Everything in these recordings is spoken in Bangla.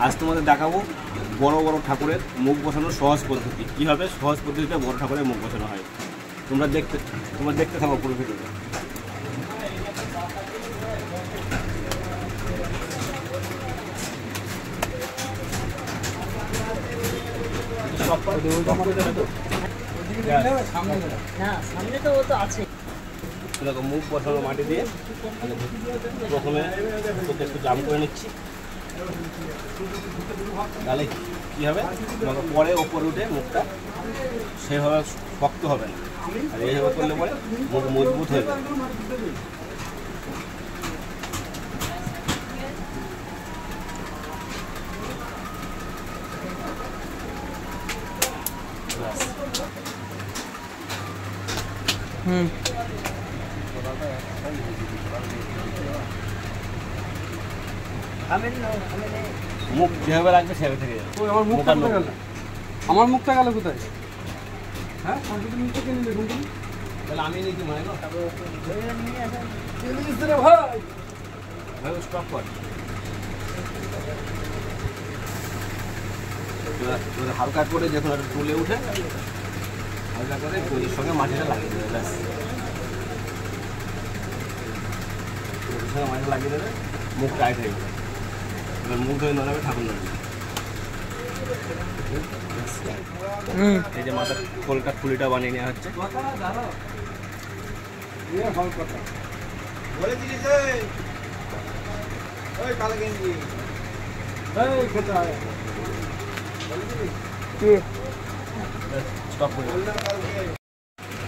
আজ তোমাদের দেখাবো বড় বড় ঠাকুরের মুখ বসানোর সহজ পদ্ধতি। কীভাবে সহজ পদ্ধতিতে বড় ঠাকুরের মুখ বসানো হয় তোমরা দেখতে থাকো পুরো ভিডিওটা। দেখো মুখ বসানো মাটি দিয়ে প্রথমে একটু জাম করে নিচ্ছি, তাহলে কী হবে পরে ওপরে উঠে মুখটা সেভাবে শক্ত হবে না, আর এইভাবে করলে পরে মুখ মজবুত হয়ে যাবে। মুখ যেভাবে রাখবে সেভাবে থেকে যাবে। আমার মুখটা গেল কোথায়? হ্যাঁ মুখটা নিলে তাহলে আমি নিতে মনে হয় স্টপ কর। হালকা করে যখন একটা তুলে উঠে হালকা করে গলির সঙ্গে মাটিটা লাগিয়ে দেবে, ব্যাস গলির সঙ্গে মাটিটা লাগিয়ে দেবে, মুখ টাইট হয়ে যাবে। এবার মুখ ধরে নড়াবে, ঠাকুর নড়বে। এই যে মাথার কলকার ফুলিটা বানিয়ে নেওয়া হচ্ছে।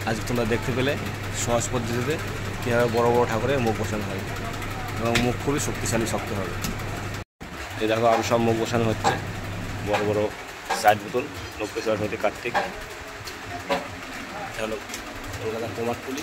আজ তোমরা দেখতে পেলে সহজ পদ্ধতিতে কীভাবে বড় বড় ঠাকুরের মুখ বসানো হয় এবং মুখ খুবই শক্তিশালী শক্ত হবে। এই দেখো আরও সব মুখ বসানো হচ্ছে, বড় বড় সাইড বোতল, 90 সরস্বতী, কার্তিক, হলো কলকাতার কুমারটুলি।